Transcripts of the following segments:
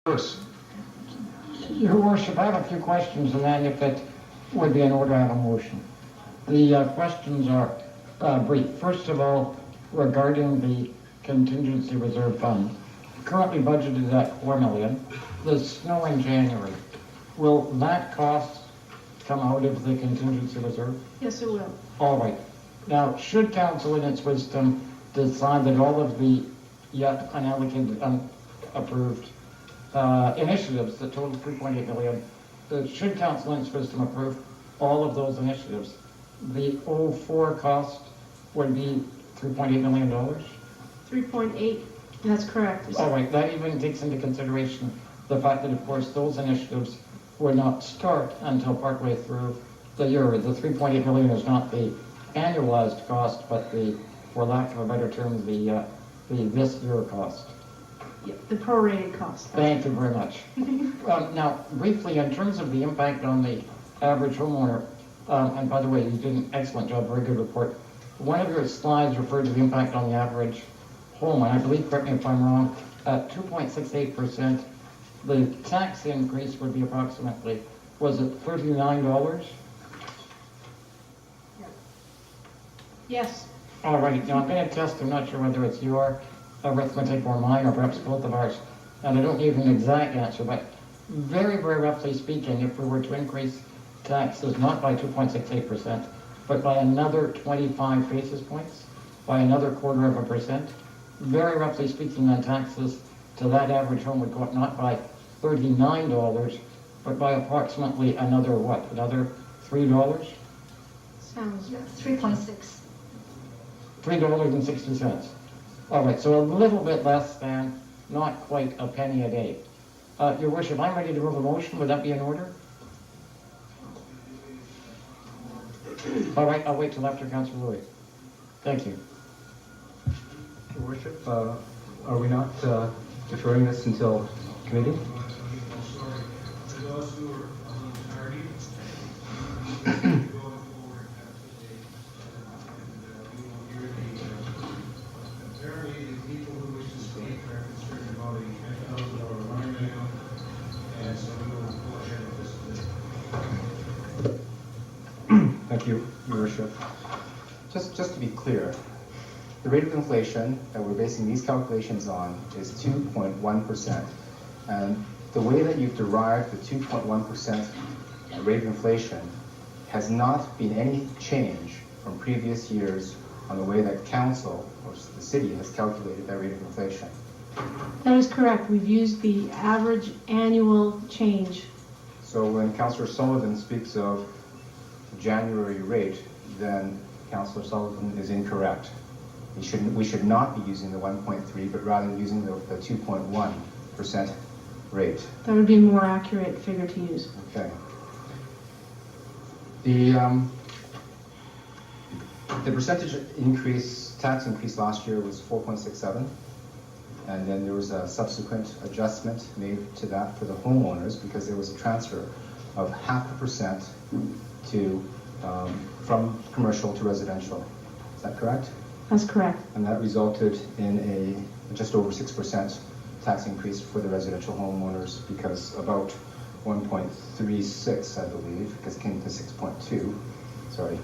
Bruce. Your Worship, I have a few questions, and then if it would be in order, I have a motion. The questions are brief. First of all, regarding the contingency reserve fund, currently budgeted at $4 million. The snow in January, will that cost come out of the contingency reserve? Yes, it will. All right. Now, should council in its wisdom decide that all of the yet unallocated, unapproved initiatives that total $3.8 million, should council in its wisdom approve all of those initiatives, the 04 cost would be $3.8 million? 3.8, that's correct. All right, that even takes into consideration the fact that, of course, those initiatives would not start until partway through the year. The $3.8 million is not the annualized cost, but the, for lack of a better term, the this year cost. Yeah, the prorated cost. Thank you very much. Now, briefly, in terms of the impact on the average homeowner, and by the way, you did an excellent job, very good report. One of your slides referred to the impact on the average home, and I believe, correct me if I'm wrong, at 2.68%, the tax increase would be approximately, was it $39? Yes. All right, now I'm going to test, I'm not sure whether it's your arithmetic or mine, or perhaps both of ours, and I don't need an exact answer, but very, very roughly speaking, if we were to increase taxes not by 2.68%, but by another 25 basis points, by another 1/4%, very roughly speaking, then taxes to that average home would go up not by $39, but by approximately another what? Another $3? Sounds good. 3.6. $3.60. All right, so a little bit less than, not quite a penny a day. Your Worship, I'm ready to move a motion. Would that be in order? All right, I'll wait till after Councillor Louis. Thank you. Your Worship, are we not deferring this until committee? Thank you, Your Worship. Just to be clear, the rate of inflation that we're basing these calculations on is 2.1%. And the way that you've derived the 2.1% rate of inflation has not been any change from previous years on the way that council, or the city, has calculated that rate of inflation. That is correct. We've used the average annual change. So when Councillor Sullivan speaks of January rate, then Councillor Sullivan is incorrect. We should not be using the 1.3, but rather using the 2.1% rate. That would be a more accurate figure to use. Okay. The percentage increase, tax increase last year was 4.67, and then there was a subsequent adjustment made to that for the homeowners because there was a transfer of 0.5% to from commercial to residential. Is that correct? That's correct. And that resulted in a just over 6% tax increase for the residential homeowners, because about 1.36, I believe, because it came to 6.2, sorry,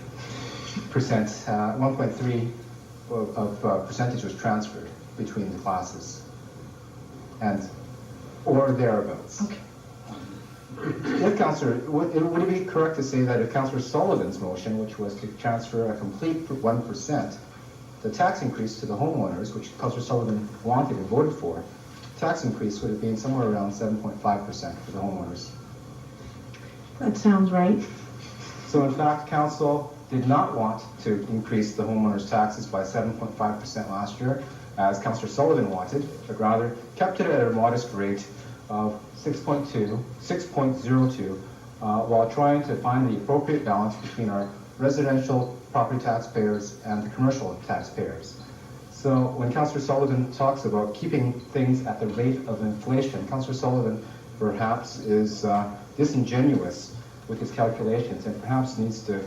percent, 1.3 of percentage was transferred between the classes, and or thereabouts. Okay. If Councillor, would it be correct to say that if Councillor Sullivan's motion, which was to transfer a complete 1%, the tax increase to the homeowners, which Councillor Sullivan wanted and voted for, tax increase would have been somewhere around 7.5% for the homeowners? That sounds right. So in fact, Council did not want to increase the homeowners' taxes by 7.5% last year, as Councillor Sullivan wanted, but rather kept it at a modest rate of 6.02, while trying to find the appropriate balance between our residential property taxpayers and the commercial taxpayers. So when Councillor Sullivan talks about keeping things at the rate of inflation, Councillor Sullivan perhaps is disingenuous with his calculations and perhaps needs to...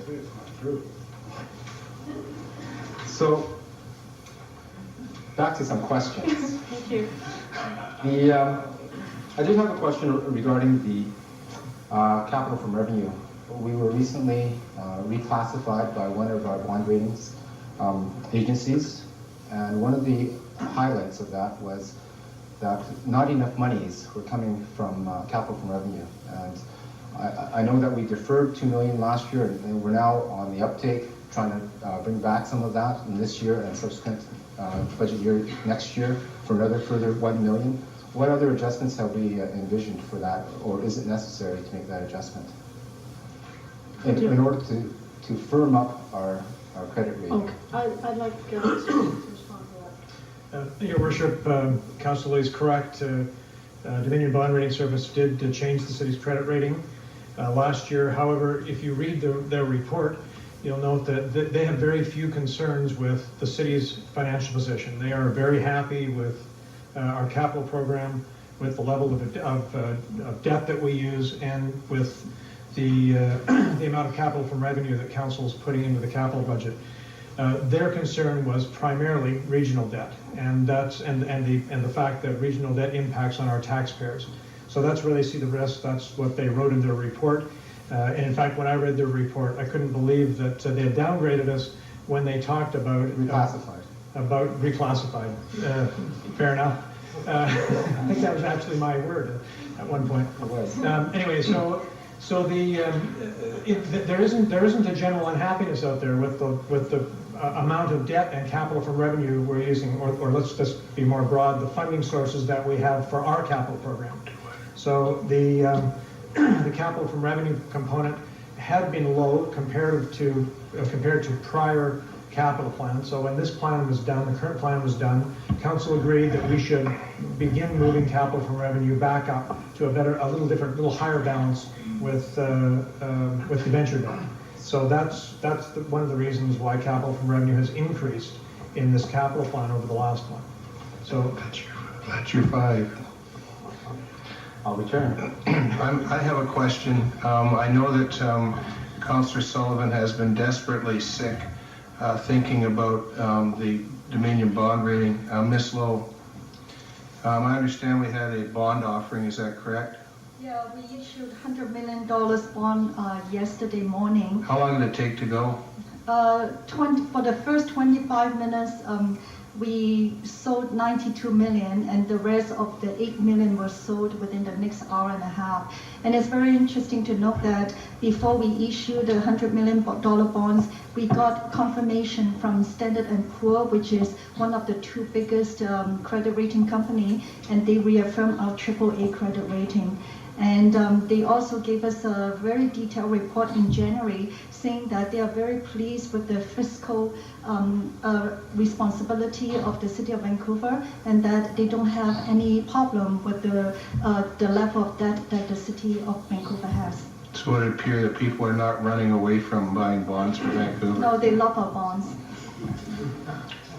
So, back to some questions. Thank you. I did have a question regarding the capital from revenue. We were recently reclassified by one of our bond ratings agencies, and one of the highlights of that was that not enough monies were coming from capital from revenue. And I know that we deferred $2 million last year, and we're now on the uptake, trying to bring back some of that in this year and subsequent budget year next year for another further $1 million. What other adjustments have we envisioned for that, or is it necessary to make that adjustment in order to firm up our credit rating? Okay, I'd like to respond to that. Your Worship, Council is correct. Dominion Bond Rating Service did change the city's credit rating last year. However, if you read their report, you'll note that they have very few concerns with the city's financial position. They are very happy with our capital program, with the level of debt that we use, and with the amount of capital from revenue that Council is putting into the capital budget. Their concern was primarily regional debt, and the fact that regional debt impacts on our taxpayers. So that's where they see the risk. That's what they wrote in their report. And in fact, when I read their report, I couldn't believe that they had downgraded us when they talked about reclassified. Fair enough. I think that was actually my word at one point. It was. Anyway, so there isn't a general unhappiness out there with the amount of debt and capital from revenue we're using, or let's just be more broad, the funding sources that we have for our capital program. So the capital from revenue component had been low compared to prior capital plans. So when this plan was done, the current plan was done, Council agreed that we should begin moving capital from revenue back up to a little higher balance with debenture debt. So that's one of the reasons why capital from revenue has increased in this capital plan over the last one. So That's your 5. I'll return. I have a question. I know that Councillor Sullivan has been desperately sick thinking about the Dominion bond rating. Ms. Lowe, I understand we had a bond offering, is that correct? Yeah, we issued $100 million bond yesterday morning. How long did it take to go? For the first 25 minutes, we sold 92 million, and the rest of the 8 million was sold within the next hour and a half. And it's very interesting to note that before we issued the $100 million bonds, we got confirmation from Standard & Poor, which is one of the 2 biggest credit rating company, and they reaffirmed our AAA credit rating. And they also gave us a very detailed report in January saying that they are very pleased with the fiscal responsibility of the City of Vancouver, and that they don't have any problem with the level of debt that the City of Vancouver has. So it would appear that people are not running away from buying bonds for Vancouver. No, they love our bonds.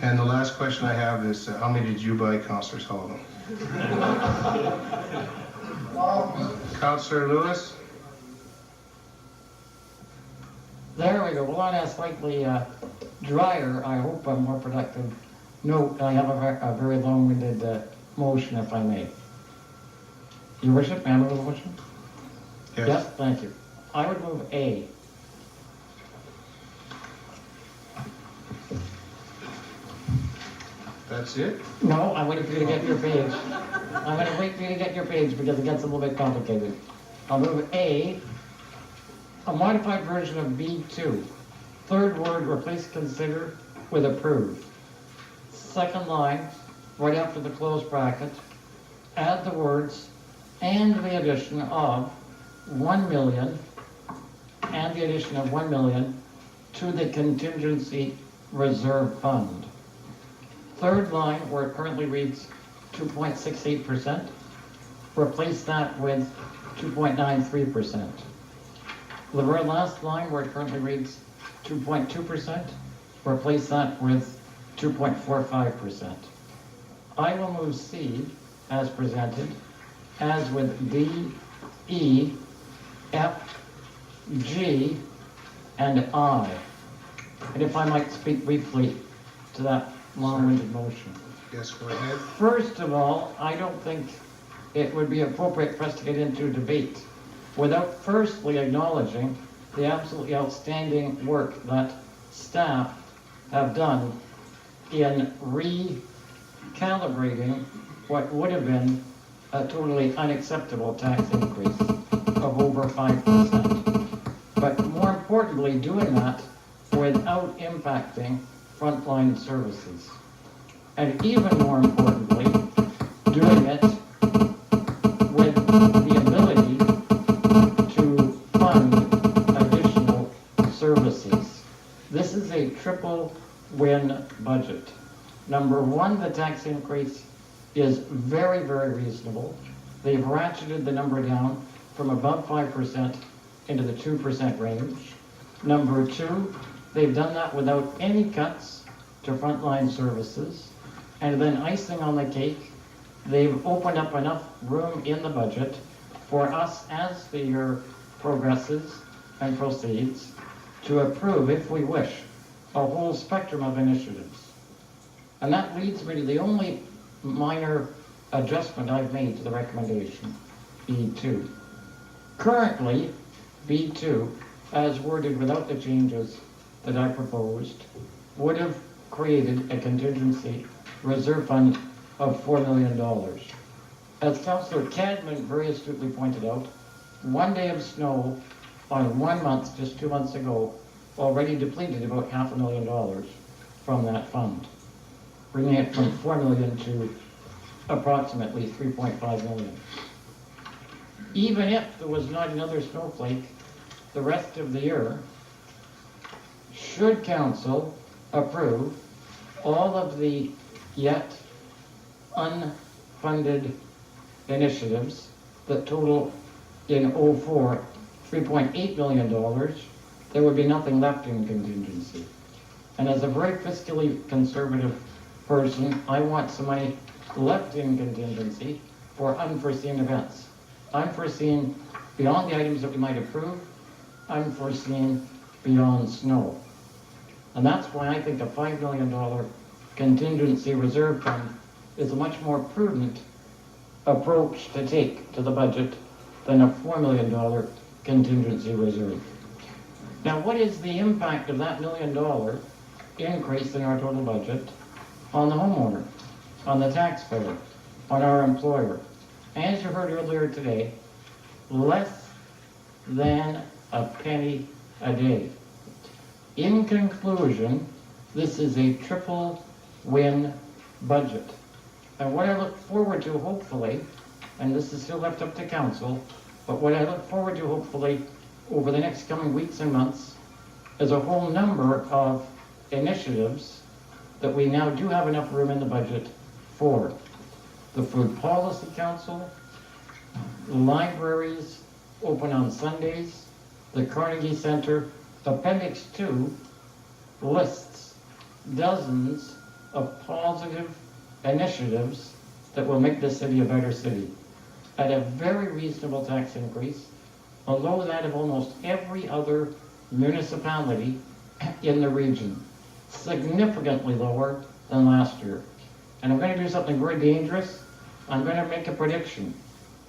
And the last question I have is, how many did you buy, Councillor Sullivan? Councillor Lewis? There we go. Well, on a slightly drier, I hope a more productive note, I have a very long-winded motion, if I may. Your Worship, may I move a motion? Yes, thank you. I would move A. That's it? No, I'm waiting for you to get your page. I'm going to wait for you to get your page because it gets a little bit complicated. I'll move A, a modified version of B2. Third word, replace consider with approve. Second line, right after the close bracket, add the words and the addition of 1 million and the addition of 1 million to the contingency reserve fund. Third line, where it currently reads 2.68%, replace that with 2.93%. The very last line, where it currently reads 2.2%, replace that with 2.45%. I will move C as presented, as with D, E, F, G, and I. And if I might speak briefly to that long-winded motion. Yes, go ahead. First of all, I don't think it would be appropriate for us to get into debate without firstly acknowledging the absolutely outstanding work that staff have done in recalibrating what would have been a totally unacceptable tax increase of over 5%. But more importantly, doing that without impacting frontline services. And even more importantly, doing it with the ability to fund additional services. This is a triple win budget. Number one, the tax increase is very, very reasonable. They've ratcheted the number down from above 5% into the 2% range. Number two, they've done that without any cuts to frontline services. And then icing on the cake, they've opened up enough room in the budget for us, as the year progresses and proceeds, to approve, if we wish, a whole spectrum of initiatives. And that leads me to the only minor adjustment I've made to the recommendation, B2. Currently, B2, as worded without the changes that I proposed, would have created a contingency reserve fund of $4 million. As Councillor Cadman very astutely pointed out, 1 day of snow on 1 month, just 2 months ago, already depleted about $500,000 from that fund, bringing it from $4 million to approximately $3.5 million. Even if there was not another snowflake the rest of the year, should Council approve all of the yet unfunded initiatives that total in 04 $3.8 million, there would be nothing left in contingency. And as a very fiscally conservative person, I want some money left in contingency for unforeseen events. Unforeseen beyond the items that we might approve, unforeseen beyond snow. And that's why I think a $5 million contingency reserve fund is a much more prudent approach to take to the budget than a $4 million contingency reserve. Now, what is the impact of that $1 million increase in our total budget on the homeowner, on the taxpayer, on our employer? As you heard earlier today, less than a penny a day. In conclusion, this is a triple win budget. And what I look forward to, hopefully, and this is still left up to Council, but what I look forward to, hopefully, over the next coming weeks and months, is a whole number of initiatives that we now do have enough room in the budget for. The Food Policy Council, libraries open on Sundays, the Carnegie Center. Appendix 2 lists dozens of positive initiatives that will make the city a better city at a very reasonable tax increase, below that of almost every other municipality in the region, significantly lower than last year. And I'm going to do something very dangerous. I'm going to make a prediction.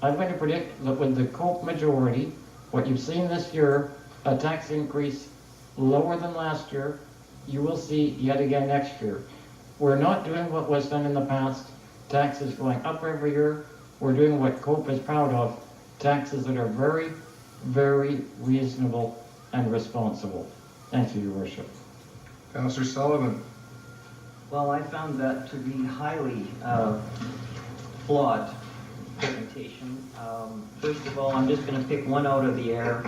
I'm going to predict that with the COPE majority, what you've seen this year, a tax increase lower than last year, you will see yet again next year. We're not doing what was done in the past, taxes going up every year. We're doing what COPE is proud of, taxes that are very, very reasonable and responsible. Thank you, Your Worship. Councillor Sullivan. Well, I found that to be highly flawed presentation. First of all, I'm just going to pick one out of the air.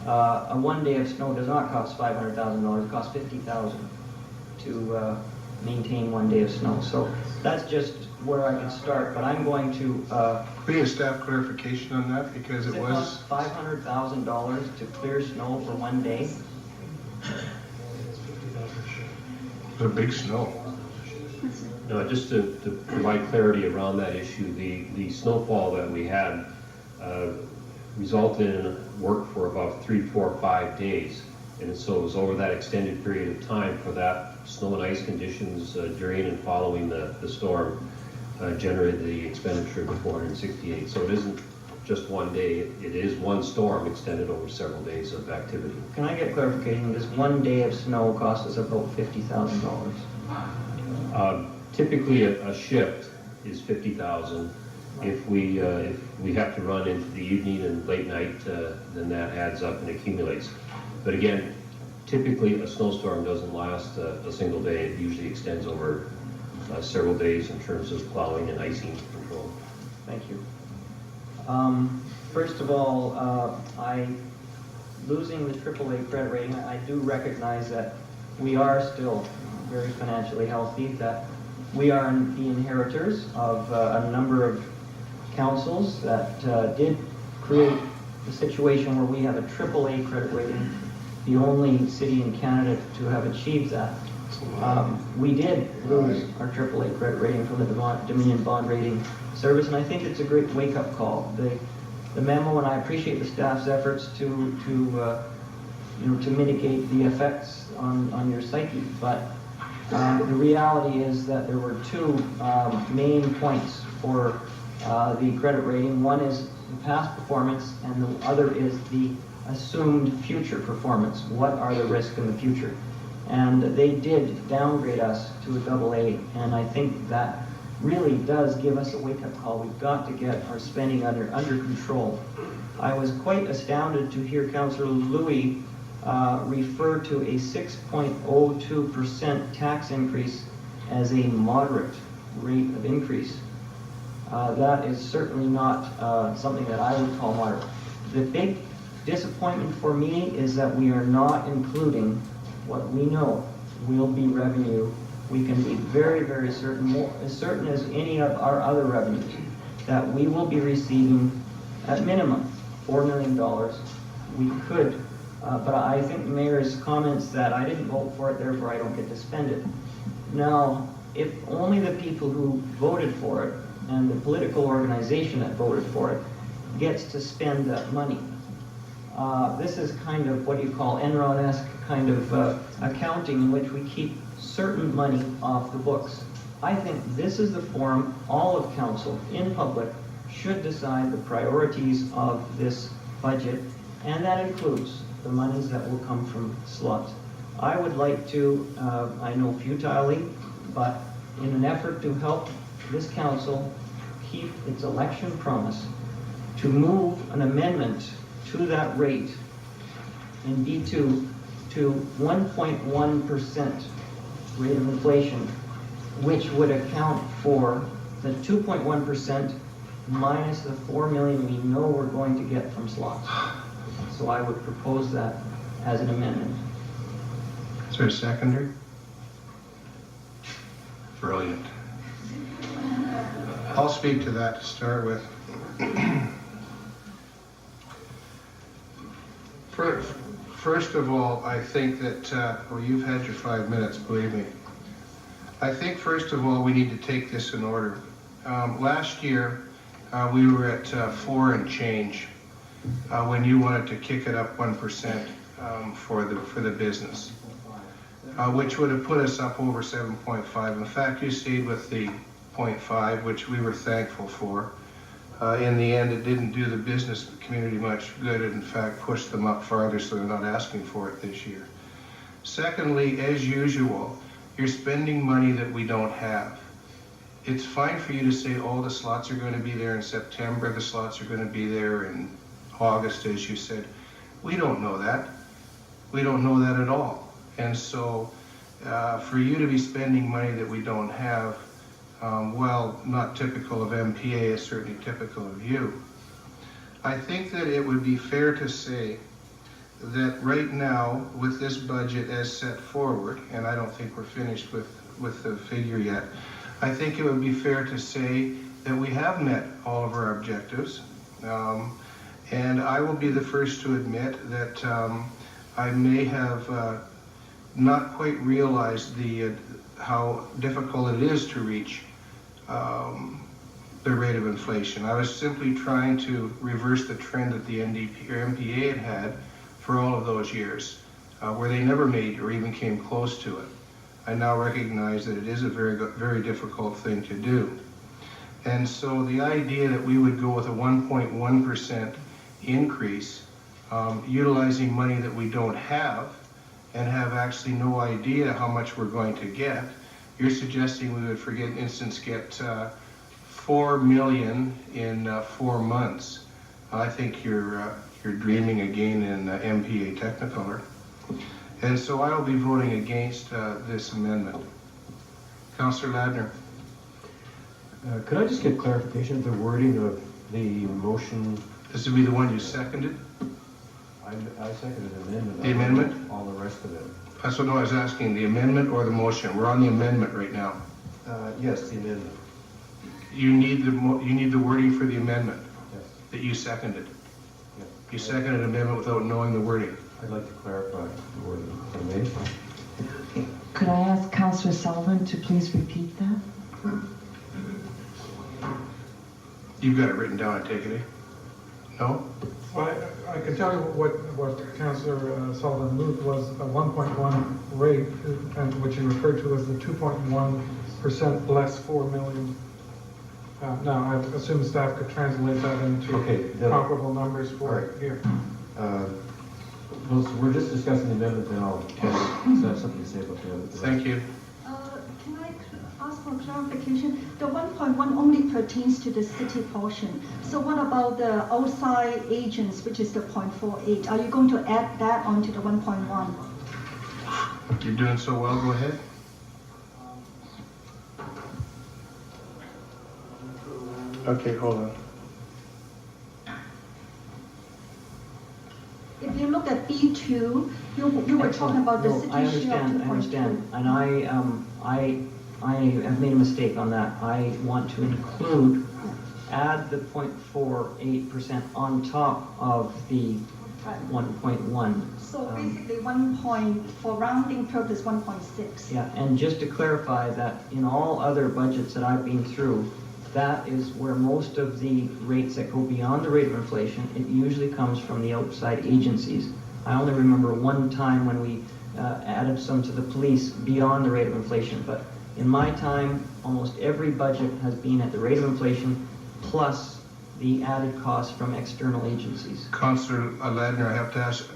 A 1 day of snow does not cost $500,000. It costs $50,000 to maintain 1 day of snow. So that's just where I can start. But I'm going to. We need a staff clarification on that because it was $500,000 to clear snow for 1 day. It was a big snow. No, just to provide clarity around that issue, the snowfall that we had resulted in work for about 3, 4, 5 days. And so it was over that extended period of time for that snow and ice conditions during and following the storm. generated the expenditure of the 468. So it isn't just one day, it is one storm extended over several days of activity. Can I get clarification? This one day of snow cost us about $50,000. Typically, a shift is 50,000. If we have to run into the evening and late night, then that adds up and accumulates. But again, typically a snowstorm doesn't last a single day. It usually extends over several days in terms of plowing and icing control. Thank you. First of all, losing the AAA credit rating, I do recognize that we are still very financially healthy, that we are the inheritors of a number of councils that did create a situation where we have a AAA credit rating, the only city in Canada to have achieved that. We did lose our AAA credit rating from the Dominion Bond Rating Service, and I think it's a great wake-up call. The memo, and I appreciate the staff's efforts to mitigate the effects on your psyche, but the reality is that there were two main points for the credit rating. One is the past performance, and the other is the assumed future performance. What are the risks in the future? And they did downgrade us to a AA, and I think that really does give us a wake-up call. We've got to get our spending under control. I was quite astounded to hear Councillor Louis refer to a 6.02% tax increase as a moderate rate of increase. That is certainly not something that I would call moderate. The big disappointment for me is that we are not including what we know will be revenue. We can be very, very certain, more as certain as any of our other revenues, that we will be receiving at minimum $4 million. We could, but I think the mayor's comments that I didn't vote for it, therefore I don't get to spend it. Now, if only the people who voted for it and the political organization that voted for it gets to spend that money. This is kind of what you call Enron-esque kind of accounting in which we keep certain money off the books. I think this is the forum all of council in public should decide the priorities of this budget, and that includes the monies that will come from slots. I would like to, I know futilely, but in an effort to help this council keep its election promise, to move an amendment to that rate in D2 to 1.1% rate of inflation, which would account for the 2.1% minus the $4 million we know we're going to get from slots. So I would propose that as an amendment. Is there a seconder? Brilliant. I'll speak to that to start with. First of all, I think that, well, you've had your 5 minutes, believe me. I think first of all, we need to take this in order. Last year, we were at 4 and change when you wanted to kick it up 1% for the business, which would have put us up over 7.5. In fact, you stayed with the 0.5, which we were thankful for. In the end, it didn't do the business community much good. It, in fact, pushed them up farther, so they're not asking for it this year. Secondly, as usual, you're spending money that we don't have. It's fine for you to say, oh, the slots are going to be there in September, the slots are going to be there in August, as you said. We don't know that. We don't know that at all. And so for you to be spending money that we don't have, well, not typical of MPA, is certainly typical of you. I think that it would be fair to say that right now, with this budget as set forward, and I don't think we're finished with the figure yet, I think it would be fair to say that we have met all of our objectives. And I will be the first to admit that I may have not quite realized how difficult it is to reach the rate of inflation. I was simply trying to reverse the trend that the NDP or MPA had for all of those years, where they never made or even came close to it. I now recognize that it is a very difficult thing to do. And so the idea that we would go with a 1.1% increase, utilizing money that we don't have and have actually no idea how much we're going to get, you're suggesting we would, for instance, get 4 million in 4 months. I think you're dreaming again in MPA Technicolor. And so I will be voting against this amendment. Councillor Ladner. Could I just get clarification of the wording of the motion? This would be the one you seconded? I seconded the amendment. The amendment? All the rest of it. That's what I was asking, the amendment or the motion? We're on the amendment right now. Yes, the amendment. You need the wording for the amendment Yes. that you seconded. Yes. You seconded an amendment without knowing the wording. I'd like to clarify the wording, if I may. Could I ask Councillor Sullivan to please repeat that? You've got it written down, I take it, eh? No? Well, I can tell you what Councillor Sullivan moved was a 1.1 rate, and which he referred to as the 2.1% less 4 million. Now, I assume staff could translate that into comparable numbers for here. Well, so we're just discussing the amendment, then I'll have something to say about the other. Thank you. Can I ask for clarification? The 1.1 only pertains to the city portion. So what about the outside agents, which is the 0.48? Are you going to add that onto the 1.1? You're doing so well, go ahead. Okay, hold on. If you look at B2, you were talking about the No, city I share of understand, 2.2. I understand, and I have made a mistake on that. I want to add the 0.48% on top of the Right. 1.1. So basically 1 point, for rounding purpose, 1.6. Yeah, and just to clarify that in all other budgets that I've been through, that is where most of the rates that go beyond the rate of inflation, it usually comes from the outside agencies. I only remember one time when we added some to the police beyond the rate of inflation, but in my time, almost every budget has been at the rate of inflation plus the added cost from external agencies. Councillor Ladner, I have to ask,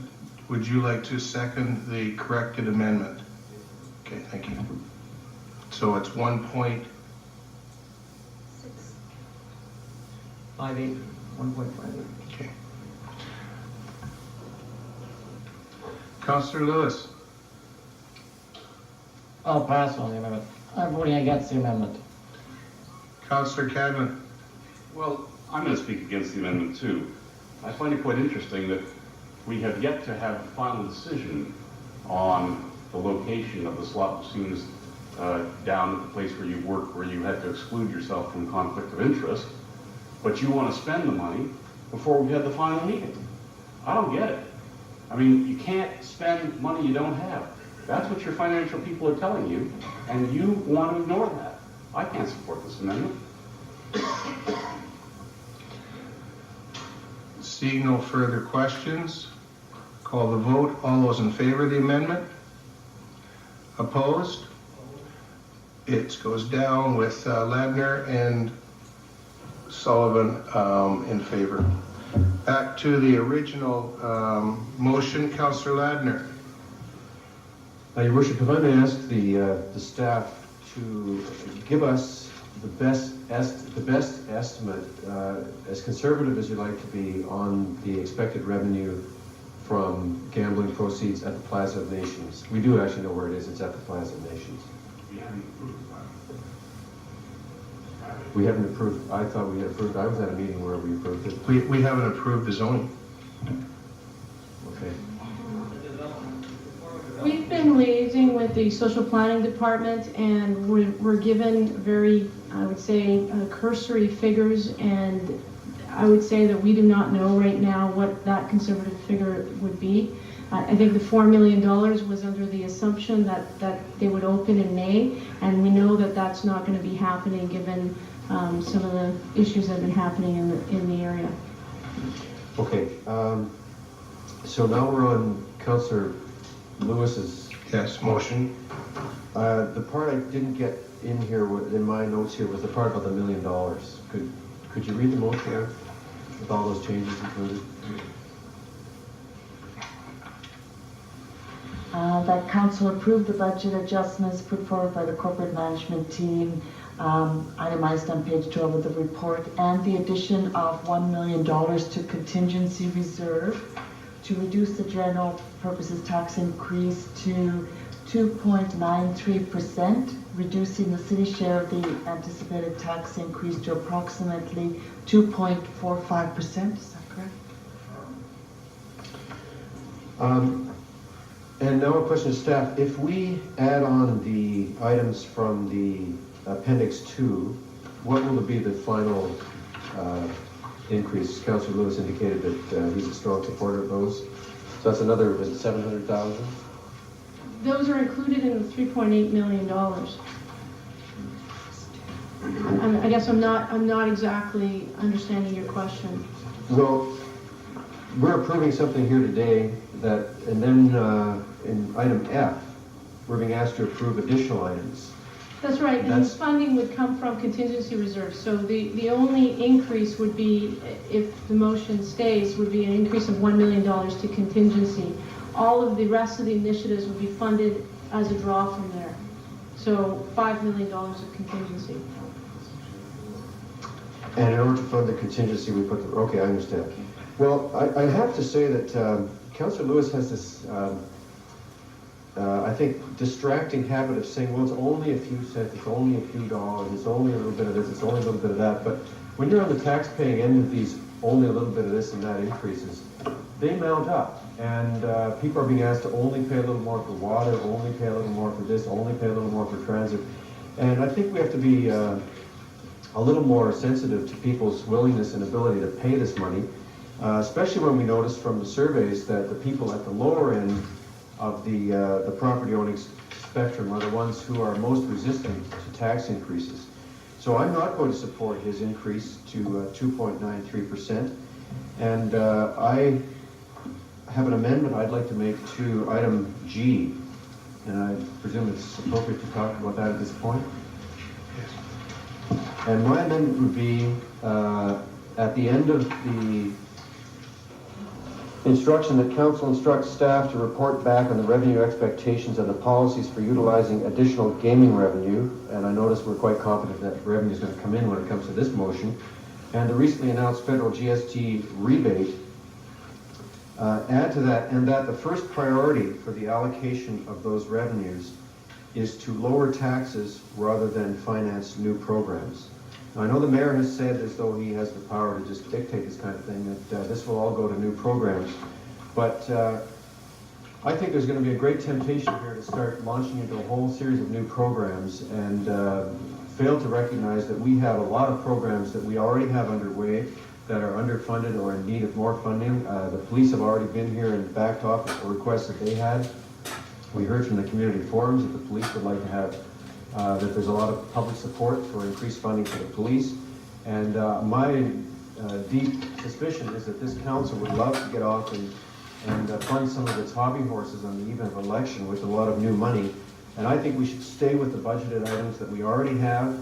would you like to second the corrected amendment? Okay, thank you. So it's 1.58. 1.58. Okay. Councillor Lewis. I'll pass on the amendment. I'm voting against the amendment. Councillor Cadman. Well, I'm going to speak against the amendment too. I find it quite interesting that we have yet to have a final decision on the location of the slot machines down at the place where you work, where you had to exclude yourself from conflict of interest, but you want to spend the money before we had the final meeting. I don't get it. I mean, you can't spend money you don't have. That's what your financial people are telling you, and you want to ignore that. I can't support this amendment. Seeing no further questions, call the vote. All those in favor of the amendment? Opposed? It goes down with Ladner and Sullivan in favor. Back to the original motion, Councillor Ladner. Your Worship, if I may ask the staff to give us the best estimate, as conservative as you like to be, on the expected revenue from gambling proceeds at the Plaza of Nations. We do actually know where it is. It's at the Plaza of Nations. We haven't approved. I thought we had approved. I was at a meeting where we approved it. We haven't approved the zoning. Okay. We've been liaising with the social planning department, and we're given very, I would say, cursory figures, and I would say that we do not know right now what that conservative figure would be. I think the $4 million was under the assumption that they would open in May, and we know that that's not going to be happening given some of the issues that have been happening in the area. Okay. So now we're on Councillor Lewis's Yes, motion. The part I didn't get in here, in my notes here, was the part about the $1 million. Could you read the motion out with all those changes included? That council approved the budget adjustments put forward by the corporate management team, itemized on page 12 of the report, and the addition of $1 million to contingency reserve to reduce the general purposes tax increase to 2.93%, reducing the city share of the anticipated tax increase to approximately 2.45%. Is that correct? And now a question to staff. If we add on the items from the Appendix 2, what will be the final increase? Councillor Lewis indicated that he's a strong supporter of those. So that's another, was it 700,000? Those are included in the $3.8 million. I guess I'm not exactly understanding your question. Well, we're approving something here today that, and then in item F, we're being asked to approve additional items. That's right, and this funding would come from contingency reserves. So the only increase would be, if the motion stays, would be an increase of $1 million to contingency. All of the rest of the initiatives would be funded as a draw from there. So $5 million of contingency. And in order to fund the contingency, we put the, okay, I understand. Well, I have to say that Councillor Lewis has this, I think, distracting habit of saying, well, it's only a few cents, it's only a few dollars, it's only a little bit of this, it's only a little bit of that. But when you're on the tax-paying end of these only a little bit of this and that increases, they mount up. And people are being asked to only pay a little more for water, only pay a little more for this, only pay a little more for transit. And I think we have to be a little more sensitive to people's willingness and ability to pay this money, especially when we notice from the surveys that the people at the lower end of the property owning spectrum are the ones who are most resistant to tax increases. So I'm not going to support his increase to 2.93%. And I have an amendment I'd like to make to item G. And I presume it's appropriate to talk about that at this point. Yes. And my amendment would be at the end of the instruction that council instructs staff to report back on the revenue expectations and the policies for utilizing additional gaming revenue. And I notice we're quite confident that revenue is going to come in when it comes to this motion. And the recently announced federal GST rebate. Add to that, and that the first priority for the allocation of those revenues is to lower taxes rather than finance new programs. Now, I know the mayor has said, as though he has the power to just dictate this kind of thing, that this will all go to new programs. But I think there's going to be a great temptation here to start launching into a whole series of new programs and fail to recognize that we have a lot of programs that we already have underway that are underfunded or in need of more funding. The police have already been here and backed off of requests that they had. We heard from the community forums that the police would like to have, that there's a lot of public support for increased funding for the police. And my deep suspicion is that this council would love to get off and fund some of its hobby horses on the eve of election with a lot of new money. And I think we should stay with the budgeted items that we already have,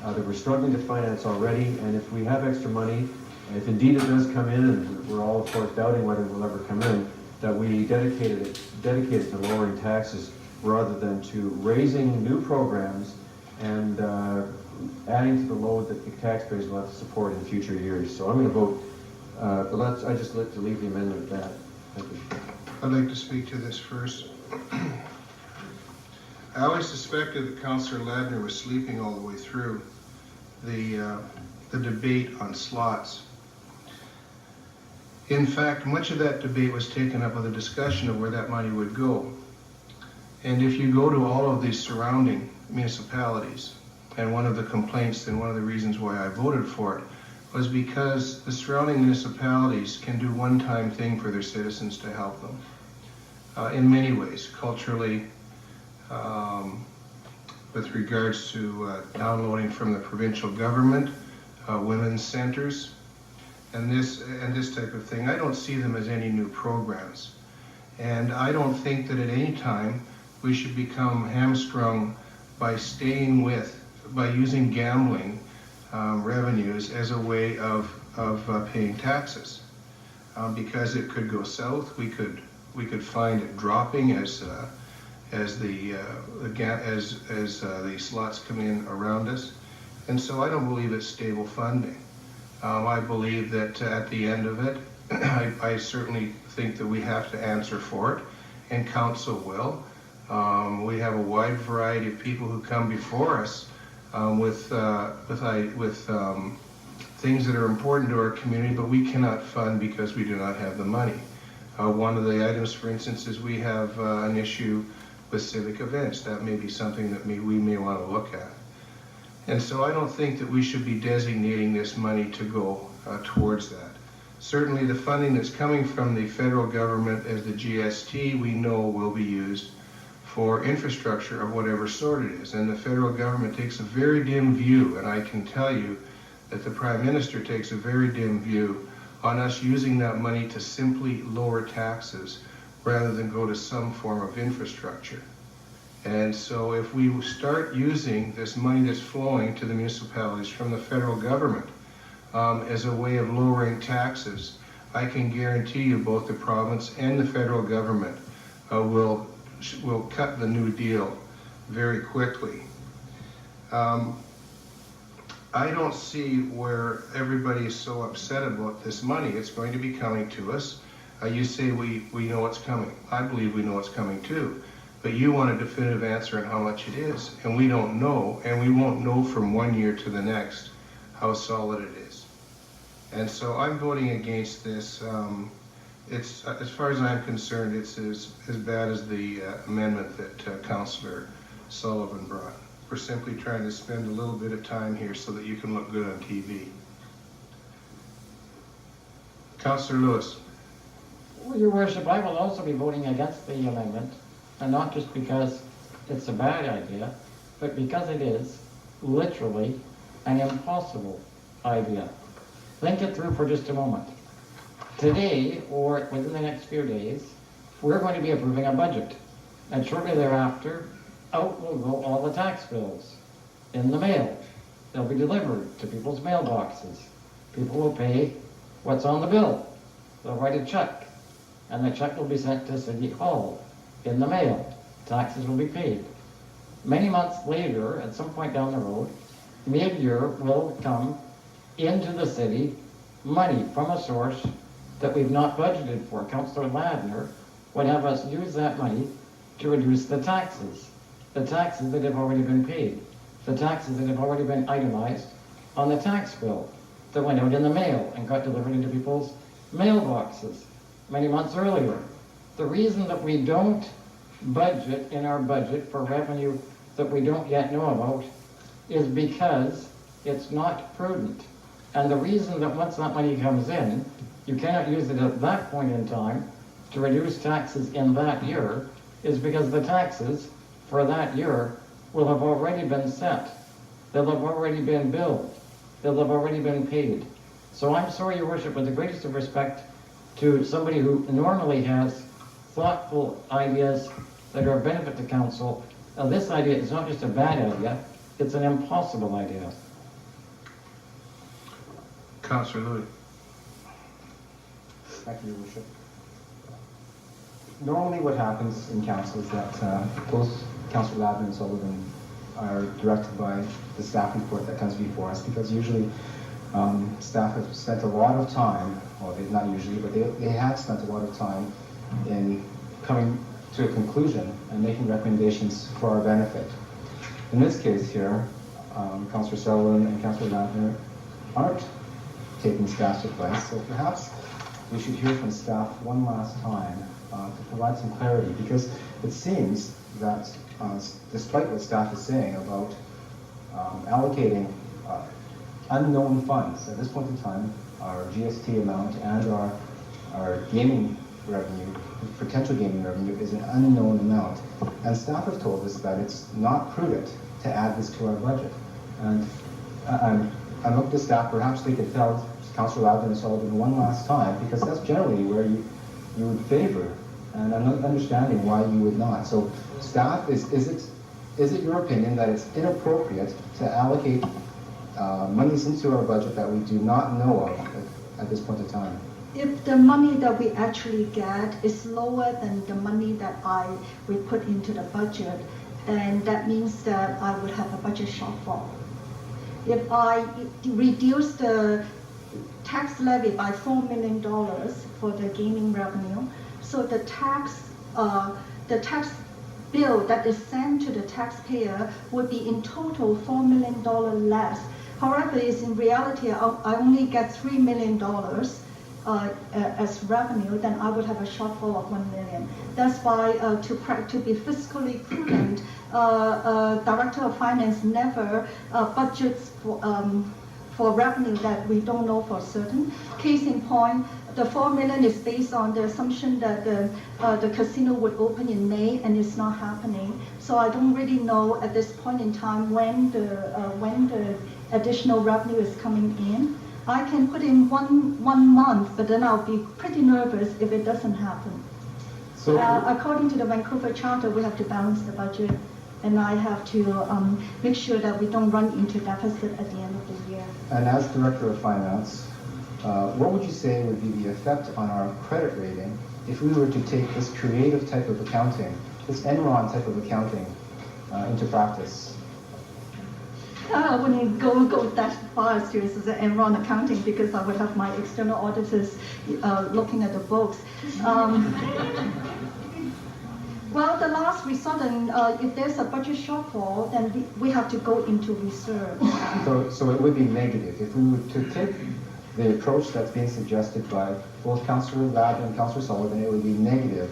that we're struggling to finance already. And if we have extra money, if indeed it does come in, and we're all of course doubting whether it will ever come in, that we dedicate it to lowering taxes rather than to raising new programs and adding to the load that the taxpayers will have to support in future years. So I'm going to vote, but I just like to leave the amendment at that. Thank you. I'd like to speak to this first. I always suspected that Councillor Ladner was sleeping all the way through the debate on slots. In fact, much of that debate was taken up with a discussion of where that money would go. And if you go to all of these surrounding municipalities, and one of the complaints and one of the reasons why I voted for it was because the surrounding municipalities can do one-time thing for their citizens to help them in many ways, culturally, with regards to downloading from the provincial government, women's centers, and this type of thing. I don't see them as any new programs. And I don't think that at any time we should become hamstrung by by using gambling revenues as a way of paying taxes. Because it could go south, we could find it dropping as the slots come in around us, and so I don't believe it's stable funding. I believe that at the end of it, I certainly think that we have to answer for it, and council will. We have a wide variety of people who come before us with things that are important to our community, but we cannot fund because we do not have the money. One of the items, for instance, is we have an issue with civic events. That may be something that we may want to look at. And so I don't think that we should be designating this money to go towards that. Certainly the funding that's coming from the federal government as the GST, we know will be used for infrastructure of whatever sort it is. And the federal government takes a very dim view, and I can tell you that the Prime Minister takes a very dim view on us using that money to simply lower taxes rather than go to some form of infrastructure. And so if we start using this money that's flowing to the municipalities from the federal government as a way of lowering taxes, I can guarantee you both the province and the federal government will cut the New Deal very quickly. I don't see where everybody is so upset about this money. It's going to be coming to us. You say we know it's coming. I believe we know it's coming too. But you want a definitive answer on how much it is. And we don't know, and we won't know from one year to the next how solid it is. And so I'm voting against this. It's, as far as I'm concerned, it's as bad as the amendment that Councillor Sullivan brought. We're simply trying to spend a little bit of time here so that you can look good on TV. Councillor Lewis. Well, Your Worship, I will also be voting against the amendment, and not just because it's a bad idea, but because it is literally an impossible idea. Think it through for just a moment. Today, or within the next few days, we're going to be approving a budget, and shortly thereafter, out will go all the tax bills in the mail. They'll be delivered to people's mailboxes. People will pay what's on the bill. They'll write a check, and the check will be sent to City Hall in the mail. Taxes will be paid. Many months later, at some point down the road, mid-year will come into the city money from a source that we've not budgeted for. Councillor Ladner would have us use that money to reduce the taxes that have already been paid, the taxes that have already been itemized on the tax bill that went out in the mail and got delivered into people's mailboxes many months earlier. The reason that we don't budget in our budget for revenue that we don't yet know about is because it's not prudent. And the reason that once that money comes in, you cannot use it at that point in time to reduce taxes in that year is because the taxes for that year will have already been set. They'll have already been billed. They'll have already been paid. So I'm sorry, Your Worship, with the greatest of respect to somebody who normally has thoughtful ideas that are of benefit to council, this idea is not just a bad idea, it's an impossible idea. Councillor Louis. Thank you, Your Worship. Normally what happens in council is that both Councillor Ladner and Sullivan are directed by the staff report that comes before us, because usually staff have spent a lot of time, well, not usually, but they have spent a lot of time in coming to a conclusion and making recommendations for our benefit. In this case here, Councillor Sullivan and Councillor Ladner aren't taking staff's advice, so perhaps we should hear from staff one last time to provide some clarity, because it seems that despite what staff is saying about allocating unknown funds, at this point in time, our GST amount and our gaming revenue, potential gaming revenue, is an unknown amount. And staff have told us that it's not prudent to add this to our budget. And I looked at staff, perhaps they could tell Councillor Ladner and Sullivan one last time, because that's generally where you would favor And I'm not understanding why you would not. So staff, is it your opinion that it's inappropriate to allocate monies into our budget that we do not know of at this point in time? If the money that we actually get is lower than the money that we put into the budget, then that means that I would have a budget shortfall. If I reduce the tax levy by $4 million for the gaming revenue, so the tax bill that is sent to the taxpayer would be in total $4 million less. However, is in reality, I only get $3 million as revenue, then I would have a shortfall of $1 million. That's why to be fiscally prudent, Director of Finance never budgets for revenue that we don't know for certain. Case in point, the $4 million is based on the assumption that the casino would open in May, and it's not happening. So I don't really know at this point in time when the additional revenue is coming in. I can put in one month, but then I'll be pretty nervous if it doesn't happen. So according to the Vancouver Charter, we have to balance the budget, and I have to make sure that we don't run into deficit at the end of the year. And as Director of Finance, what would you say would be the effect on our credit rating if we were to take this creative type of accounting, this Enron type of accounting into practice? I wouldn't go that far as to Enron accounting, because I would have my external auditors looking at the books. Well, the last resort, and if there's a budget shortfall, then we have to go into reserve. So it would be negative. If we were to take the approach that's being suggested by both Councillor Ladd and Councillor Sullivan, it would be negative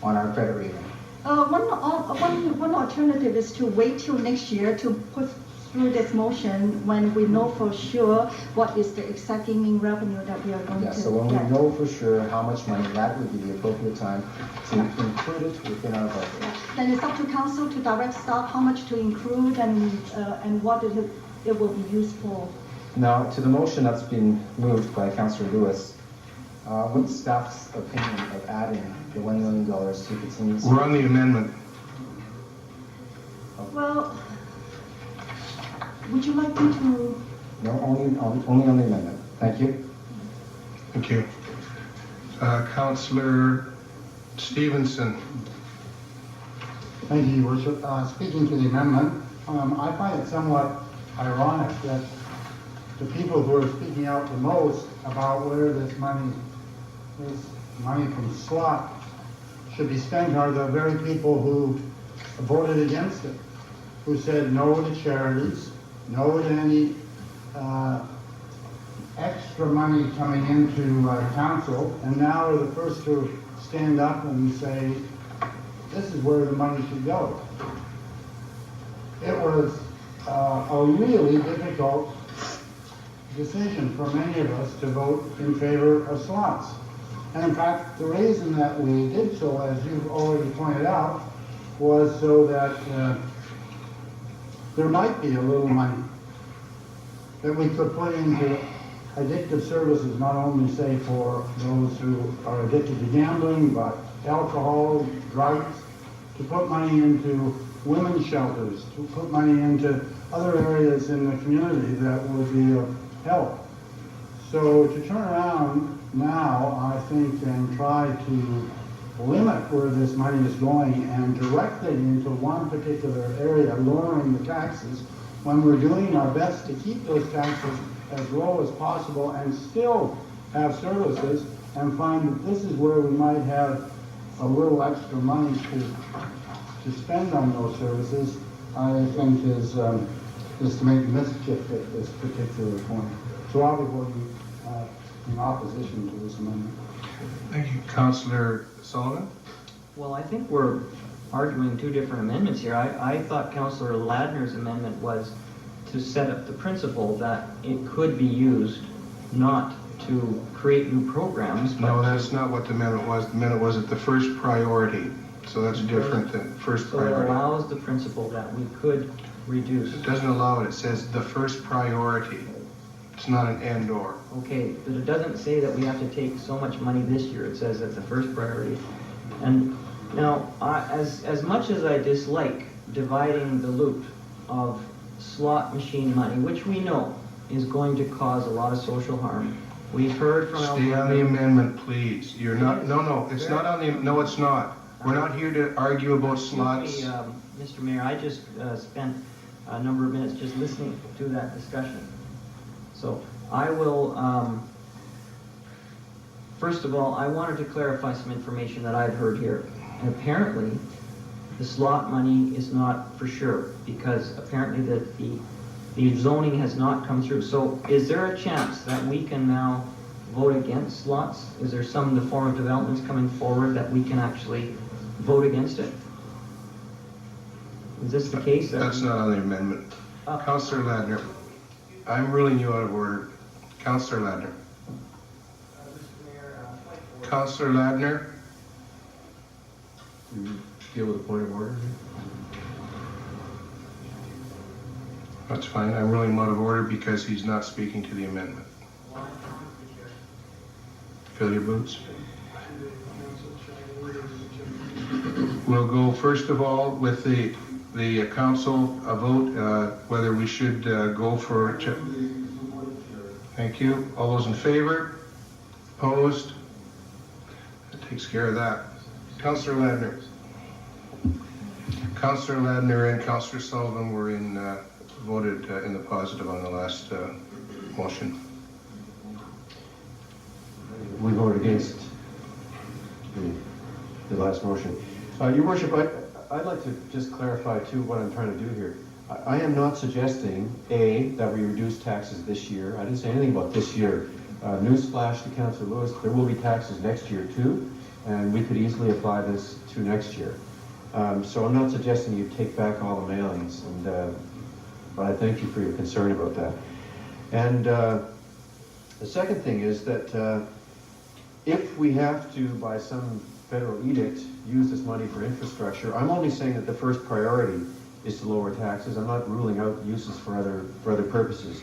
on our credit rating. One alternative is to wait till next year to put through this motion when we know for sure what is the exact gaming revenue that we are going to get. So when we know for sure how much money, that would be the appropriate time to include it within our budget. Then it's up to council to direct staff how much to include and what it will be used for. Now, to the motion that's been moved by Councillor Lewis, what's staff's opinion of adding the $1 million to contingency? We're on the amendment. Well, would you like me to? No, only on the amendment. Thank you. Thank you. Councillor Stevenson. Thank you, Your Worship. Speaking to the amendment, I find it somewhat ironic that the people who are speaking out the most about where this money from slot should be spent are the very people who voted against it, who said no to charities, no to any extra money coming into council, and now are the first to stand up and say, this is where the money should go. It was a really difficult decision for many of us to vote in favor of slots. And in fact, the reason that we did so, as you've already pointed out, was so that there might be a little money that we could put into addictive services, not only say for those who are addicted to gambling, but alcohol, drugs, to put money into women's shelters, to put money into other areas in the community that would be of help. So to turn around now, I think, and try to limit where this money is going and direct it into one particular area, lowering the taxes, when we're doing our best to keep those taxes as low as possible and still have services, and find that this is where we might have a little extra money to spend on those services, I think is to make mischief at this particular point. So I'll be voting in opposition to this amendment. Thank you. Councillor Sullivan? Well, I think we're arguing two different amendments here. I thought Councillor Ladner's amendment was to set up the principle that it could be used not to create new programs. No, that's not what the amendment was. The amendment was at the first priority. So that's different than first So it priority. allows the principle that we could reduce. It doesn't allow it. It says the first priority. It's not an and or. Okay, but it doesn't say that we have to take so much money this year. It says that the first priority And now, as much as I dislike dividing the loot of slot machine money, which we know is going to cause a lot of social harm, we've heard from... Stay on the amendment, please. You're not, no, it's not on the, no, it's not. We're not here to argue about slots. Excuse me, Mr. Mayor, I just spent a number of minutes just listening to that discussion. So I will, first of all, I wanted to clarify some information that I've heard here. And apparently, the slot money is not for sure, because apparently the zoning has not come through. So is there a chance that we can now vote against slots? Is there some in the form of developments coming forward that we can actually vote against it? Is this the case? That's not on the amendment. Councillor Ladner, I'm ruling you out of order. Councillor Ladner. Councillor Ladner. You deal with a point of order? That's fine. I'm ruling him out of order because he's not speaking to the amendment. Fill your boots. We'll go first of all with the council a vote whether we should go for. Thank you. All those in favor? Opposed? That takes care of that. Councillor Ladner. Councillor Ladner and Councillor Sullivan were voted in the positive on the last motion. We voted against the last motion. Your Worship, I'd like to just clarify too what I'm trying to do here. I am not suggesting, A, that we reduce taxes this year. I didn't say anything about this year. Newsflash to Councillor Lewis, there will be taxes next year too, and we could easily apply this to next year. So I'm not suggesting you take back all the mailings, but I thank you for your concern about that. And the second thing is that if we have to, by some federal edict, use this money for infrastructure, I'm only saying that the first priority is to lower taxes. I'm not ruling out uses for other purposes.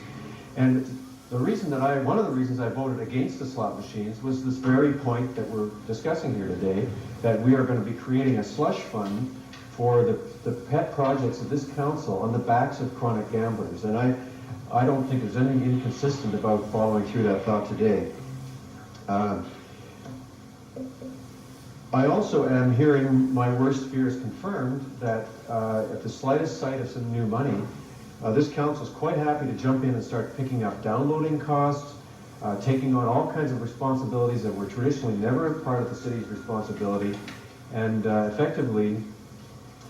And the reason that one of the reasons I voted against the slot machines was this very point that we're discussing here today, that we are going to be creating a slush fund for the pet projects of this council on the backs of chronic gamblers. And I don't think there's anything inconsistent about following through that thought today. I also am hearing my worst fears confirmed that at the slightest sight of some new money, this council is quite happy to jump in and start picking up downloading costs, taking on all kinds of responsibilities that were traditionally never part of the city's responsibility, and effectively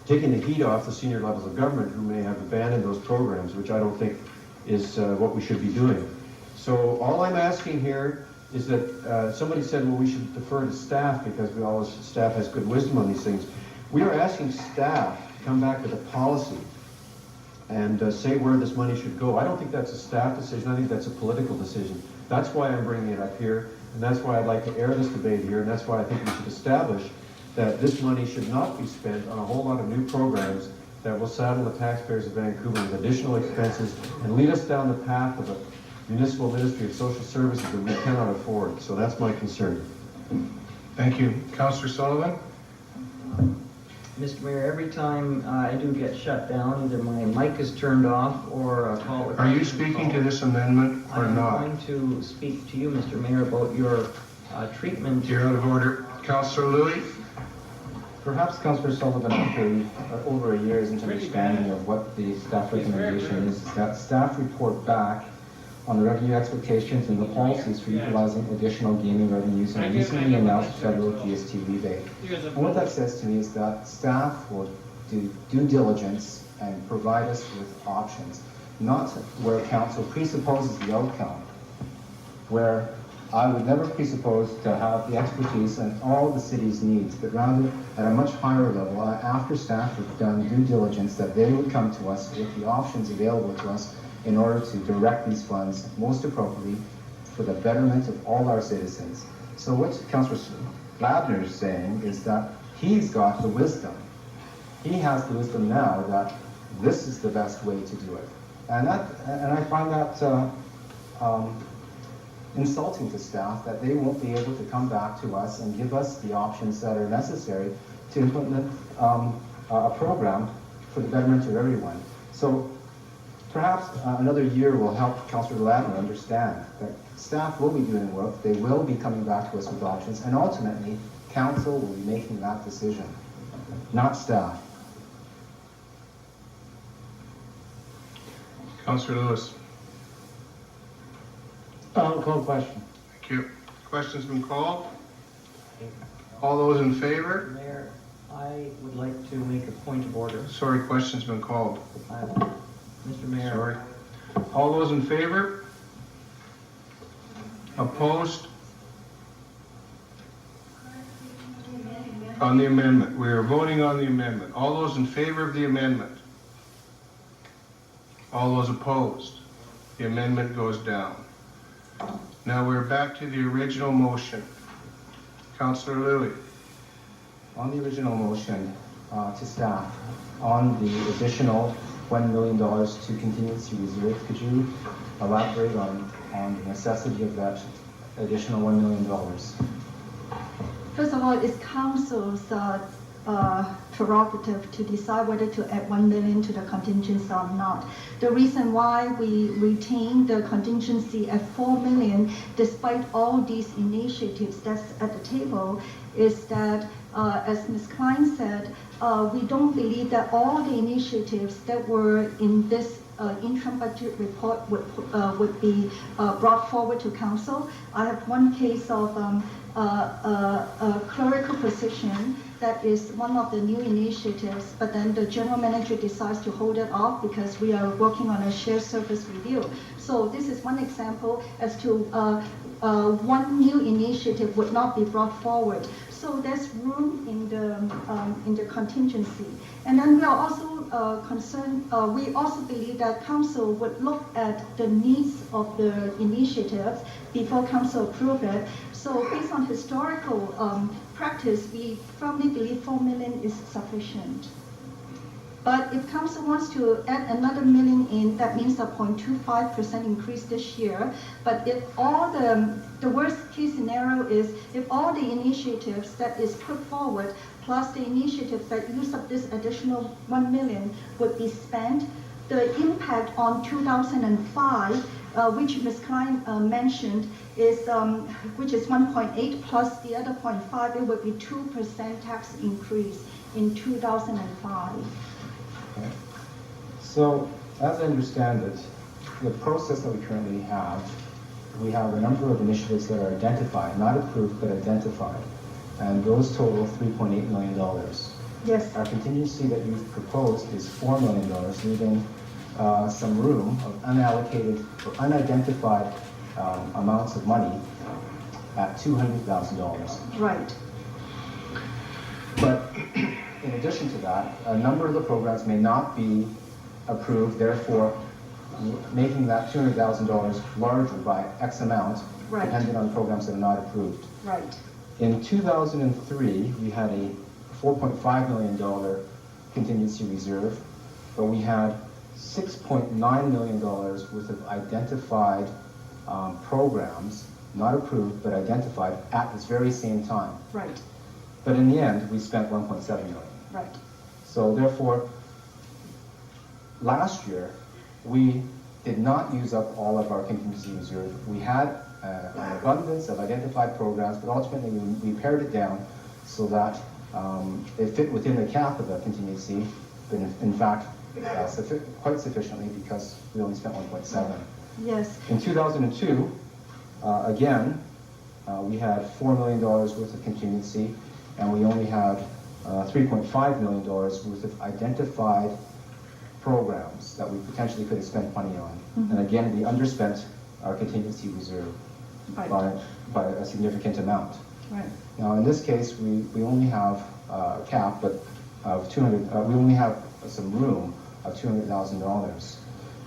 taking the heat off the senior levels of government who may have abandoned those programs, which I don't think is what we should be doing. So all I'm asking here is that somebody said, well, we should defer to staff because staff has good wisdom on these things. We are asking staff to come back with a policy and say where this money should go. I don't think that's a staff decision. I think that's a political decision. That's why I'm bringing it up here, and that's why I'd like to air this debate here, and that's why I think we should establish that this money should not be spent on a whole lot of new programs that will saddle the taxpayers of Vancouver with additional expenses and lead us down the path of a municipal ministry of social services that we cannot afford. So that's my concern. Thank you. Councillor Sullivan? Mr. Mayor, every time I do get shut down, either my mic is turned off or a call... Are you speaking to this amendment or not? I'm going to speak to you, Mr. Mayor, about your treatment... You're out of order. Councillor Louis? Perhaps Councillor Sullivan, after over a year, isn't understanding of what the staff recommendation is that staff report back on the revenue expectations and the policies for utilizing additional gaming revenues in a recently announced federal GST rebate. And what that says to me is that staff will do due diligence and provide us with options, not where council presupposes the outcome, where I would never presuppose to have the expertise and all the city's needs, but rather at a much higher level, after staff have done due diligence, that they would come to us with the options available to us in order to direct these funds most appropriately for the betterment of all our citizens. So what Councillor Ladner is saying is that he's got the wisdom. He has the wisdom now that this is the best way to do it. And I find that insulting to staff that they won't be able to come back to us and give us the options that are necessary to implement a program for the betterment of everyone. So perhaps another year will help Councillor Ladner understand that staff will be doing work, they will be coming back to us with options, and ultimately, council will be making that decision, not staff. Councillor Lewis. I'll call question. Thank you. Question's been called. All those in favor? Mayor, I would like to make a point of order. Sorry, question's been called. Mr. Mayor. Sorry. All those in favor? Opposed? On the amendment. We are voting on the amendment. All those in favor of the amendment? All those opposed? The amendment goes down. Now we're back to the original motion. Councillor Louie. On the original motion to staff, on the additional $1 million to contingency reserve, could you elaborate on the necessity of that additional $1 million? First of all, it's council's prerogative to decide whether to add 1 million to the contingency or not. The reason why we retain the contingency at 4 million, despite all these initiatives that's at the table, is that, as Ms. Klein said, we don't believe that all the initiatives that were in this interim budget report would be brought forward to council. I have one case of a clerical position that is one of the new initiatives, but then the general manager decides to hold it off because we are working on a shared service review. So this is one example as to one new initiative would not be brought forward. So there's room in the contingency. And then we are also concerned, we also believe that council would look at the needs of the initiatives before council approve it. So based on historical practice, we firmly believe 4 million is sufficient. But if council wants to add another million in, that means a 0.25% increase this year. But if all the worst case scenario is if all the initiatives that is put forward plus the initiatives that use up this additional 1 million would be spent, the impact on 2005, which Ms. Klein mentioned, is which is 1.8 plus the other 0.5, it would be 2% tax increase in 2005. Okay. So, as I understand it, the process that we currently have, we have a number of initiatives that are identified, not approved, but identified, and those total $3.8 million. Yes. Our contingency that you've proposed is $4 million, leaving some room of unallocated or unidentified amounts of money at $200,000. Right. But in addition to that, a number of the programs may not be approved, therefore making that $200,000 larger by X amount, right, depending on programs that are not approved. Right. In 2003, we had a $4.5 million contingency reserve, but we had $6.9 million worth of identified programs, not approved, but identified at this very same time. Right. But in the end, we spent 1.7 million. Right. So therefore, last year, we did not use up all of our contingency reserve. We had an abundance of identified programs, but ultimately we pared it down so that it fit within the cap of the contingency, but in fact, quite sufficiently because we only spent 1.7. Yes. In 2002, again, we had $4 million worth of contingency, and we only had $3.5 million worth of identified programs that we potentially could have spent money on. Mm-hmm. And again, we underspent our contingency reserve, right, by a significant amount. Right. Now, in this case, we only have a cap, but of 200. We only have some room of $200,000.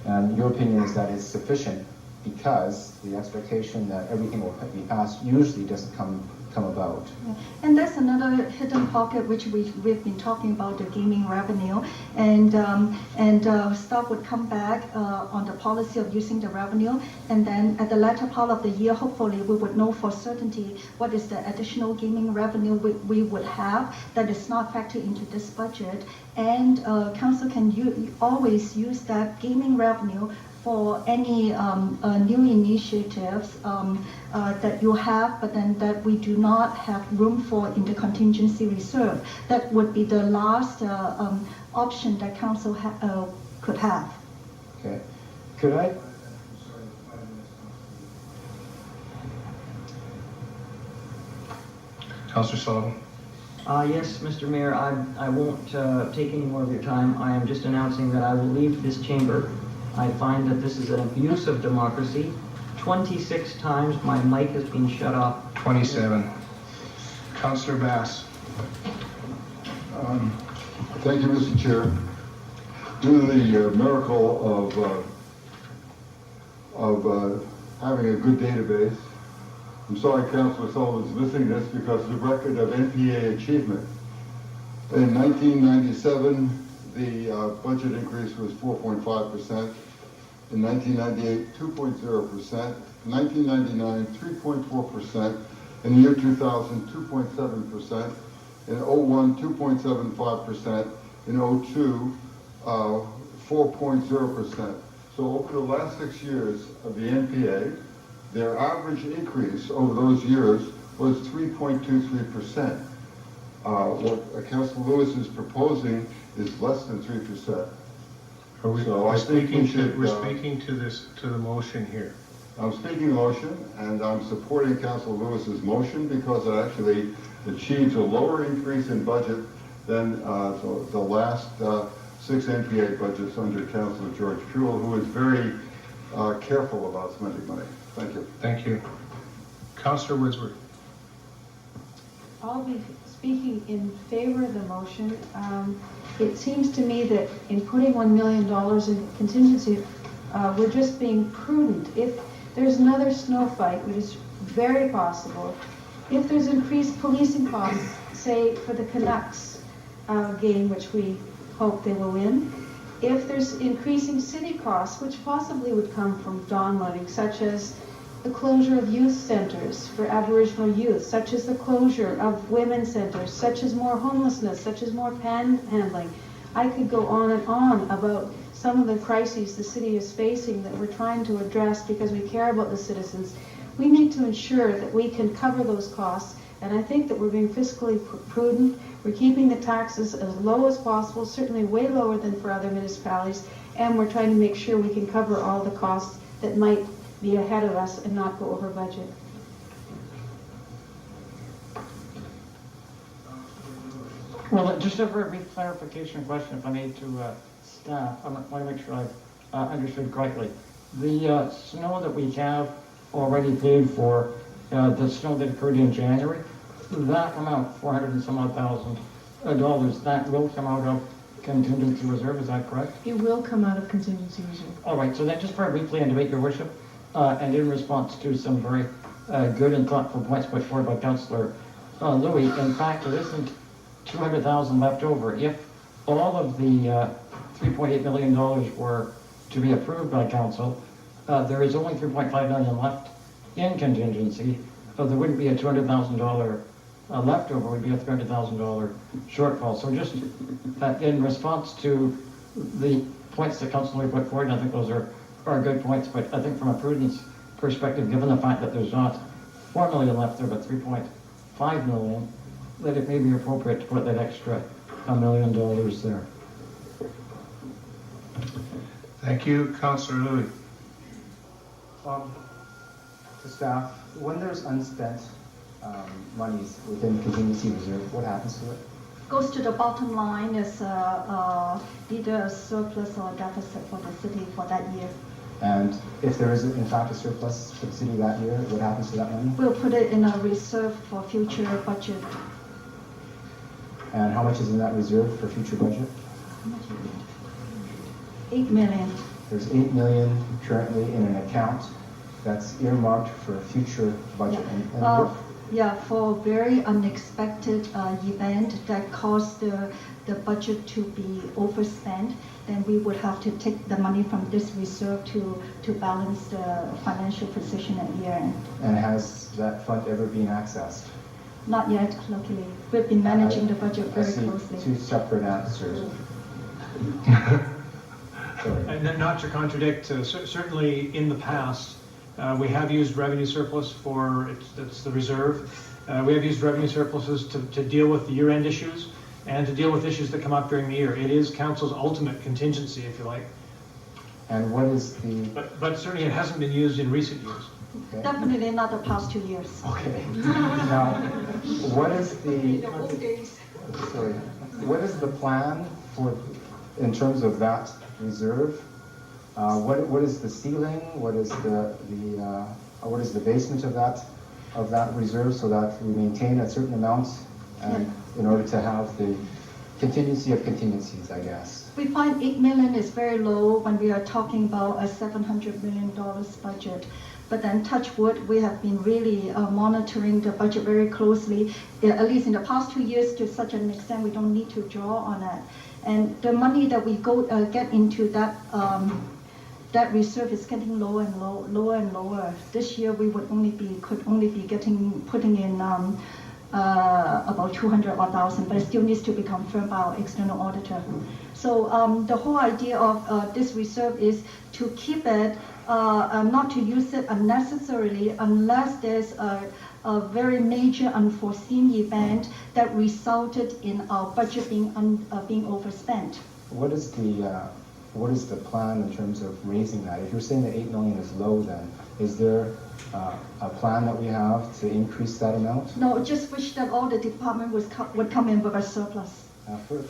And your opinion is that it's sufficient because the expectation that everything will be passed usually doesn't come come about. Yeah. And there's another hidden pocket which we've been talking about, the gaming revenue, and staff would come back on the policy of using the revenue, and then at the latter part of the year, hopefully we would know for certainty what is the additional gaming revenue we would have that is not factored into this budget, and council can always use that gaming revenue for any new initiatives that you have, but then that we do not have room for in the contingency reserve. That would be the last option that council could have. Okay. Could I? Councillor Sullivan. Yes, Mr. Mayor, I won't take any more of your time. I am just announcing that I will leave this chamber. I find that this is an abuse of democracy. 26 times my mic has been shut off. 27. Councillor Bass. Thank you, Mr. Chair. Due to the miracle of having a good database, I'm sorry Councillor Sullivan's missing this because the record of NPA achievement. In 1997, the budget increase was 4.5%. In 1998, 2.0%. In 1999, 3.4%. In the year 2000, 2.7%. In 01, 2.75%. In 02, 4.0%. So over the last 6 years of the NPA, their average increase over those years was 3.23%. What Councillor Lewis is proposing is less than 3%. We're speaking to the motion here. I'm speaking the motion, and I'm supporting Councillor Lewis's motion because it actually achieves a lower increase in budget than the last 6 NPA budgets under Councillor George Pruill, who is very careful about spending money. Thank you. Thank you. Councillor Wordsworth. I'll be speaking in favor of the motion. It seems to me that in putting $1 million in contingency, we're just being prudent. If there's another snow fight, which is very possible, if there's increased policing costs, say for the Canucks game, which we hope they will win, if there's increasing city costs, which possibly would come from downloading, such as the closure of youth centers for Aboriginal youth, such as the closure of women's centers, such as more homelessness, such as more panhandling. I could go on and on about some of the crises the city is facing that we're trying to address because we care about the citizens. We need to ensure that we can cover those costs, and I think that we're being fiscally prudent. We're keeping the taxes as low as possible, certainly way lower than for other municipalities, and we're trying to make sure we can cover all the costs that might be ahead of us and not go over budget. Well, just a very brief clarification question, if I may, to staff. I want to make sure I've understood correctly. The snow that we have already paid for, the snow that occurred in January, that amount, $400 and some odd thousand dollars, that will come out of contingency reserve, is that correct? It will come out of contingency reserve. All right, so then just very briefly, and debate, Your Worship, and in response to some very good and thoughtful points put forward by Councillor Louis, in fact, there isn't $200,000 left over. If all of the $3.8 million were to be approved by council, there is only $3.5 million left in contingency. So there wouldn't be a $200,000 leftover, would be a $300,000 shortfall. So just in response to the points that Councillor put forward, I think those are good points, but I think from a prudence perspective, given the fact that there's not $4 million left there, but $3.5 million, that it may be appropriate to put that extra $1 million there. Thank you. Councillor Louis. To staff, when there's unspent monies within contingency reserve, what happens to it? Goes to the bottom line as either a surplus or a deficit for the city for that year. And if there is in fact a surplus for the city that year, what happens to that money? We'll put it in a reserve for future budget. And how much is in that reserve for future budget? $8 million. There's $8 million currently in an account that's earmarked for future budget. Yeah. Yeah, for a very unexpected event that caused the budget to be overspent, then we would have to take the money from this reserve to balance the financial position at year end. And has that fund ever been accessed? Not yet, luckily. We've been managing the budget I very see closely. two separate answers. Sorry. And then not to contradict, certainly in the past, we have used revenue surplus for, it's the reserve. We have used revenue surpluses to deal with the year-end issues and to deal with issues that come up during the year. It is council's ultimate contingency, if you like. And what is the... But certainly it hasn't been used in recent years. Okay. Definitely not the past 2 years. Okay. Now, what is the... Sorry. What is the plan for, in terms of that reserve? What is the ceiling? What is what is the basement of that reserve, so that we maintain a certain amount, and in order to have the contingency of contingencies, I guess? We find 8 million is very low when we are talking about a $700 million budget. But then, touch wood, we have been really monitoring the budget very closely, at least in the past 2 years, to such an extent we don't need to draw on it. And the money that we get into that that reserve is getting lower and lower. This year we could only be putting in about 200,000, but it still needs to be confirmed by our external auditor. So the whole idea of this reserve is to keep it, not to use it unnecessarily unless there's a very major unforeseen event that resulted in our budget being overspent. What is the plan in terms of raising that? If you're saying that 8 million is low, then is there a plan that we have to increase that amount? No, just wish that all the department would come in with a surplus.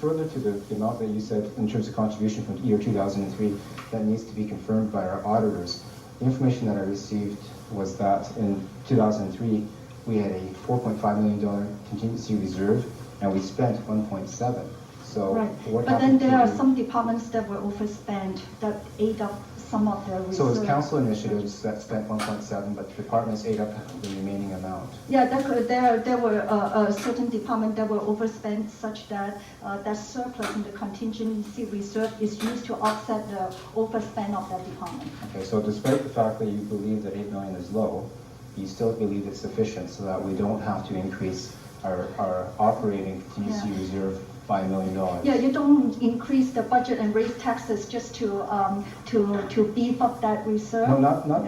Further to the amount that you said in terms of contribution from year 2003, that needs to be confirmed by our auditors. The information that I received was that in 2003, we had a $4.5 million contingency reserve, and we spent 1.7. So right. What but then there are some departments that were overspent that ate up some of the reserve. So it's council initiatives that spent 1.7, but departments ate up the remaining amount. Yeah, there were certain departments that were overspent, such that that surplus in the contingency reserve is used to offset the overspend of that department. Okay, so despite the fact that you believe that 8 million is low, you still believe it's sufficient so that we don't have to increase our operating contingency reserve by $1 million. Yeah, you don't increase the budget and raise taxes just to beef up that reserve. No, not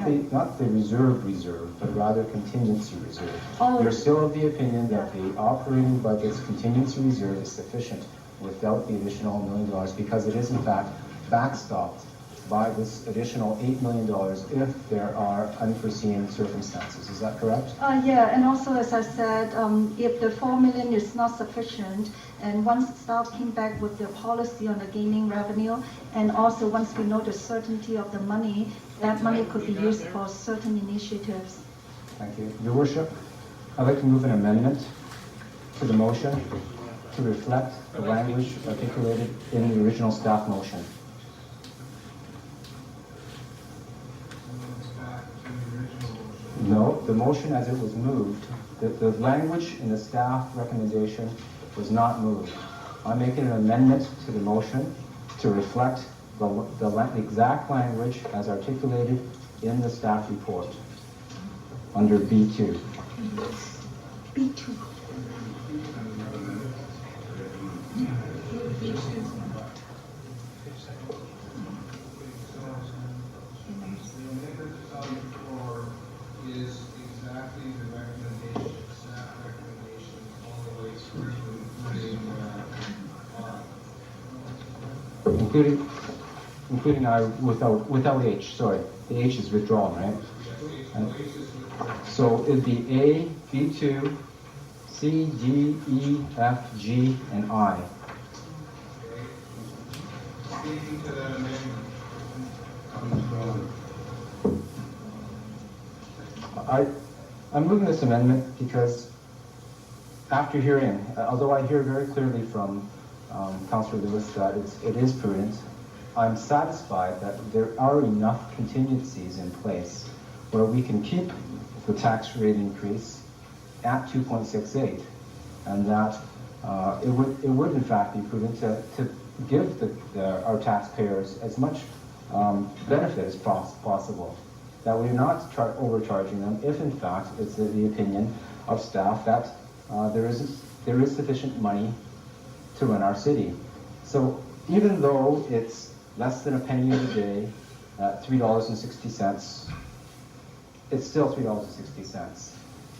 the reserve, but rather contingency reserve. Oh. You're still of the opinion that the operating budget's contingency reserve is sufficient without the additional $1 million, because it is in fact backstopped by this additional $8 million if there are unforeseen circumstances. Is that correct? Yeah, and also as I said, if the $4 million is not sufficient, and once staff came back with their policy on the gaming revenue, and also once we know the certainty of the money, that money could be used for certain initiatives. Thank you. Your Worship, I'd like to move an amendment to the motion to reflect the language articulated in the original staff motion. No, the motion as it was moved, the language in the staff recommendation was not moved. I'm making an amendment to the motion to reflect the exact language as articulated in the staff report under B2. B2. Is exactly the recommendation, staff recommendation, all the way through including without H. Sorry, the H is withdrawn, right? So it'd be A, B2, C, D, E, F, G, and I. Speaking to that amendment. I'm moving this amendment because after hearing, although I hear very clearly from Councillor Lewis that it is prudent, I'm satisfied that there are enough contingencies in place where we can keep the tax rate increase at 2.68, and that it would in fact be prudent to give our taxpayers as much benefit as possible. That we're not overcharging them if in fact it's the opinion of staff that there is sufficient money to run our city. So even though it's less than a penny a day at $3.60, it's still $3.60.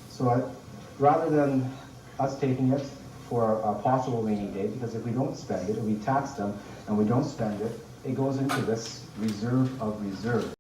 So rather than us taking it for a possible rainy day, because if we don't spend it, if we tax them and we don't spend it, it goes into this reserve of reserve.